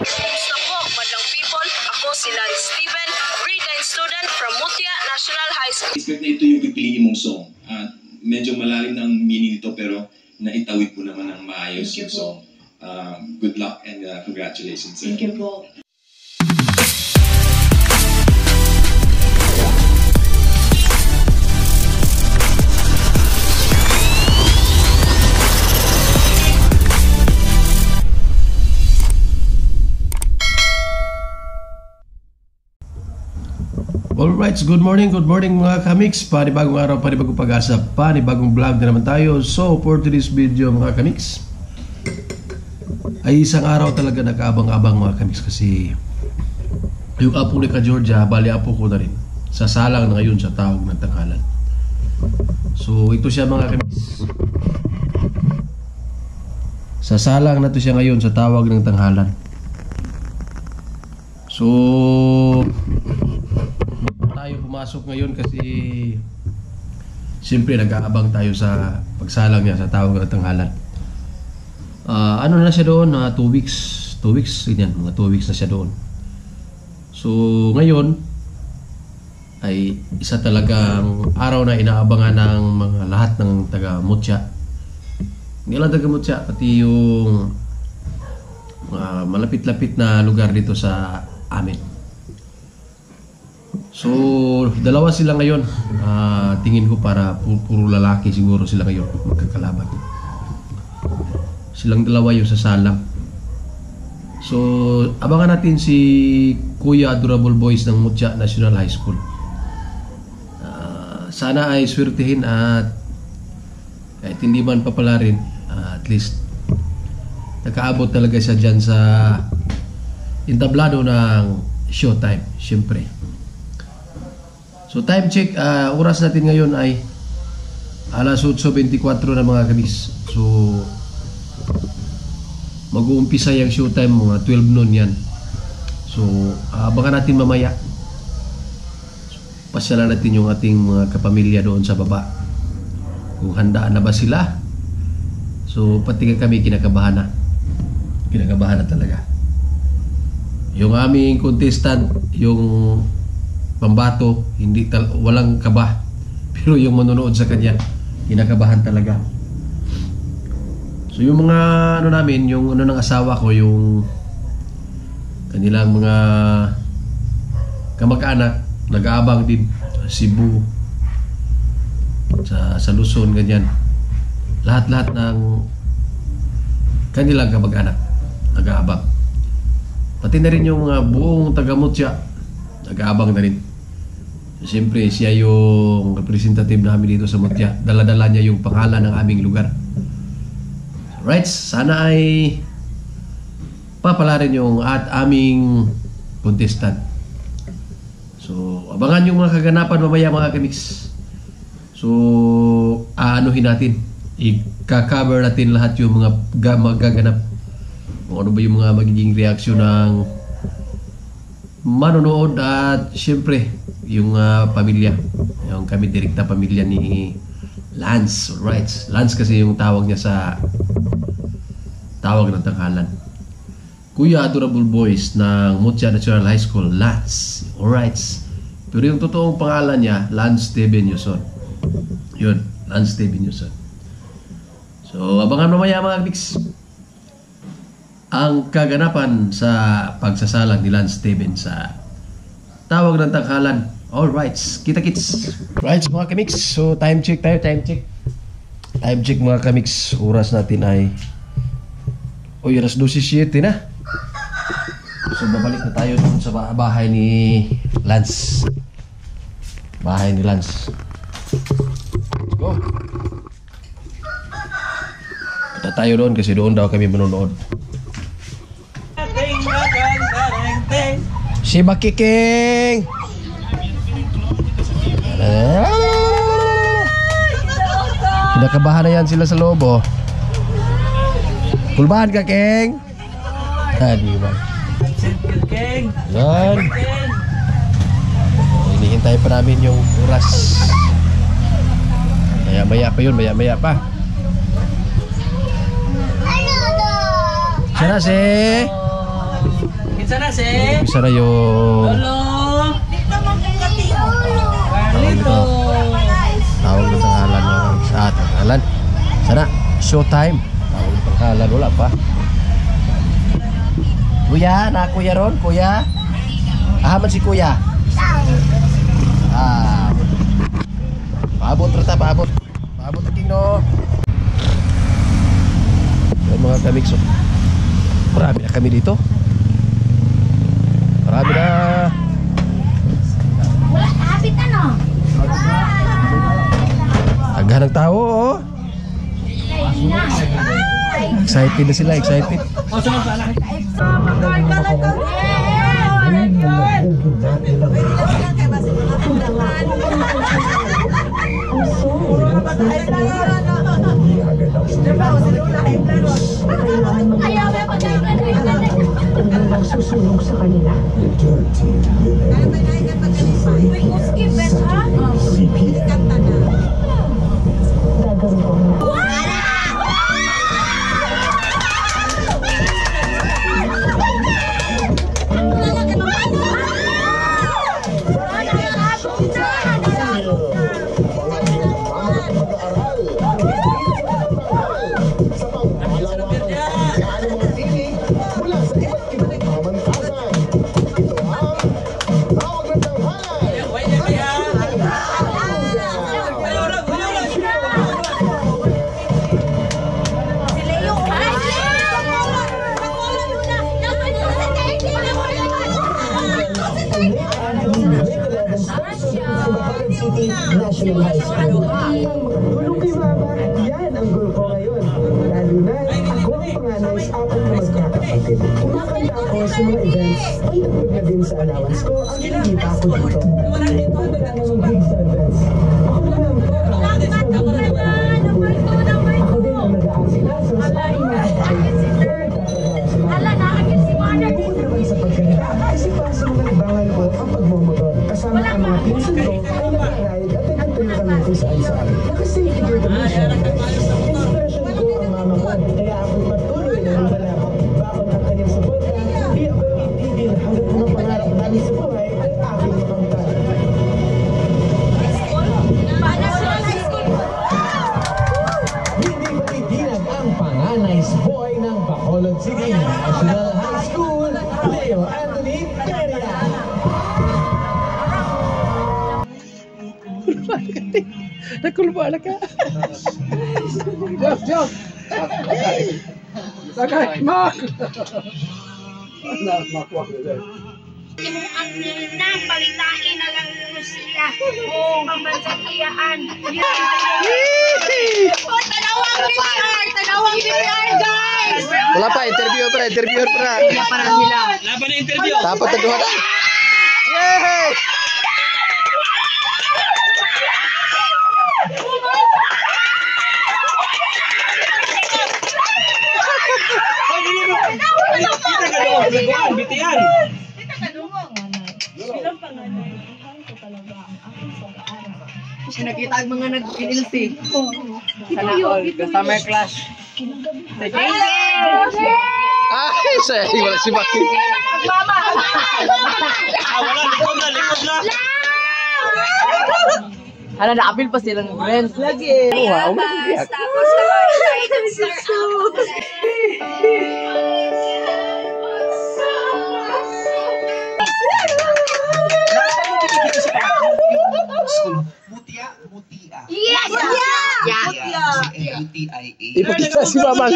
Kumusta po, madlang people? Ako si Lance Steven, grade 9 student from Mutya National High School. Expect na ito yung pipiliin mong song. Medyo malalim na ang meaning nito pero naitawid po naman ng maayos yung song. Good luck and congratulations. Thank you po. Alright, good morning mga kamiks. Panibagong araw, panibagong pag-asa, panibagong vlog na naman tayo. So, for today's video mga kamiks, ay isang araw talaga nag-abang-abang mga kamiks kasi yung apo ni Ka Georgia, bali apo ko na rin, sasalang na ngayon sa tawag ng tanghalan. So, ito siya mga kamiks. Sasalang na to siya ngayon sa tawag ng tanghalan. So, tayo pumasok ngayon kasi siyempre nag-aabang tayo sa pagsalang niya sa tawag ng tanghalan. Ano na siya doon? 2 weeks. 2 weeks, ganyan. Mga 2 weeks na siya doon. So, ngayon ay isa talagang araw na inaabangan ng mga lahat ng taga-Mutya. Hindi lang taga-Mutya, pati yung malapit-lapit na lugar dito sa amin. So, dalawa sila ngayon. Tingin ko para puro lalaki siguro sila ngayon magkakalaban. Silang dalawa yung sasalang. So, abangan natin si Kuya Adorable Boys ng Mutya National High School. Sana ay swertihin at kahit hindi man papala rin, at least nakaabot talaga siya dyan sa entablado ng showtime, syempre. So time check, oras natin ngayon ay alas 8:24 na mga kabis. So mag-uumpisa yung showtime mga 12 noon yan. So abangan natin mamaya. Pasyalan natin yung ating mga kapamilya doon sa baba. Kung handaan na ba sila. So pati kami kinakabahan na. Kinakabahan na talaga. Yung aming contestant, yung pambato, walang kaba. Pero yung manonood sa kanya, kinakabahan talaga. So yung mga namin, yung ng asawa ko, yung kanilang mga kamag-anak, nag-aabang din Cebu, sa Luzon, ganyan. Lahat-lahat ng kanilang kamag-anak nag-aabang. Pati na rin yung mga buong taga-Mutya nag-aabang na rin. Siyempre siya yung representative namin dito sa Mutya. Dala-dala niya yung pangalan ng aming lugar. Right, sana ay papala rin yung aming contestant. So abangan yung mga kaganapan mamaya mga kamiks. So aanuhin natin, i-cover natin lahat yung mga magaganap. Kung ano ba yung mga magiging reaksyon ng manonood at syempre yung pamilya, yung kami direkta pamilya ni Lance. Alright, Lance kasi yung tawag niya sa tawag ng tanghalan. Kuya Adorable Boys ng Mutya National High School, Lance. Alright, pero yung totoong pangalan niya Lance Steven Yuson. Yun, Lance Steven Yuson. So abangan mamaya mga mix ang kaganapan sa pagsasalang ni Lance Steven sa tawag ng tanghalan. Alright, kita-kits. Right mga kamix, so time check tayo, time check. Time check mga kamix, oras natin ay alas 12:07 na. So babalik na tayo dun sa bahay ni Lance. Bahay ni Lance. Let's go. Punta tayo doon kasi doon daw kami manonood. Si Bakiking. Kinakabahan na yan sila sa loob, oh. Pulbahan ka, King. Di ba? Yan. Hinihintay pa namin yung oras. Maya-maya pa yun, maya-maya pa. Siya na si Kinsa na si? Isa na yung Carlito. tawag ng tanghalan sa tanghalan. Sana, showtime. Tawag ng tanghalan, wala pa. Kuya, na kuya ron, kuya. Ahaman si kuya. Paabot rata, paabot. Paabot na king no. Yung mga kamikso. Marami na kami dito. Marami na. Wala habit ano? Aghan ng tao, oh. Excited na sila, excited. Ayaw mo pagkain susunog sa kanila. Skip it, ha? Gagawin ko. National High School. Tulong kay Mama, yan ang goal ko ngayon. Lalo na, ako ang panganay sa apat na magkakapatid. Kumakanta ako sa mga events, ay nagpag na din sa allowance ko ang kinita ko dito. Punta na ng gigs sa events. Ako na lang po, ako din ang nag-aasikaso sa aking mga kapatid. Bukod naman sa pagkanta, kasi pa sa mga libangan ko ang pagmumotor. Kasama ang mga pinsan ko ay nag-ride at nagtutuloy kami kung saan-saan. Naka-safety gear kami siya. Inspirasyon ko ang mama ko, kaya ako patuloy na lumalabot. Bakit ang kanyang suporta, hindi ako itigil hanggang mga pangarap namin sa buhay ay aking makamtan. Hindi matitinag ang panganay's boy ng Bacolod City National High School, Leo Anthony Peria. Nakulba na ka. Jok. Sakay, mak. Timuan na, palitain na lang sila. Oo, mabansakiyaan. Tanawang PPR, guys! Wala pa, interview pa. Kaya para sila. Laban na interview. Dapat na duha na. Yay! Bitian. Nakita ang mga nag-inilsi. Sana all, kasama yung class. Ay, sayang wala si Maki. Wala, likod na. Hala, na-appeal pa silang friends. Lagi. Wow, umiyak. Mutia. Yes! M-U-T-I-A. Ipakita si Mamang.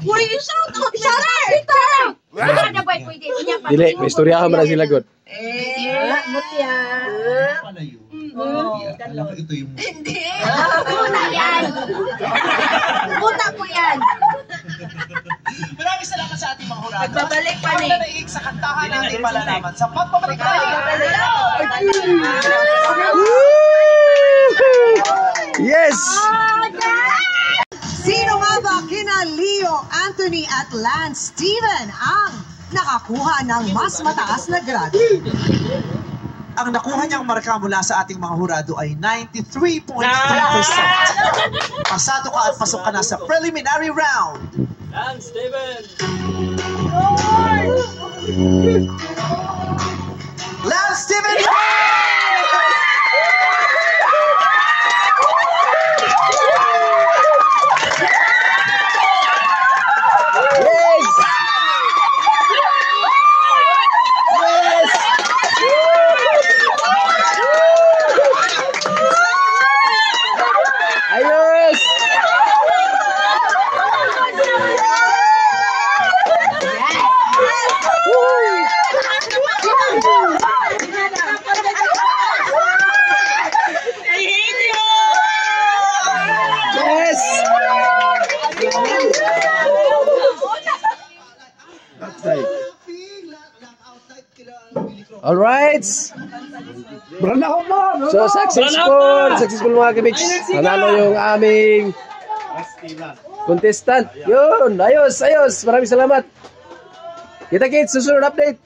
Uy, shout out! Shout out! Ano ba pwede? Dili, may istoryahan mo na sila, God. Mutya. Pala yun. Mutia. Alam ko ito yung Hindi. Puta yan. Puta ko yan. Maraming salamat sa ating mga hurado. Nagbabalik pa ni. Para naiig sa kantahan natin malalaman sa pagpapalik na Yes! Sino nga ba kina Leo, Anthony at Lance Steven ang nakakuha ng mas mataas na grado? Ang nakuha niyang marka mula sa ating mga hurado ay 93.3%. Pasado ka at pasok ka na sa preliminary round. Lance, Steven. Lance Steven! Alright. So successful mga kabiks. Nanalo yung aming contestant. Yun, ayos. Maraming salamat. Kita-kits, susunod update.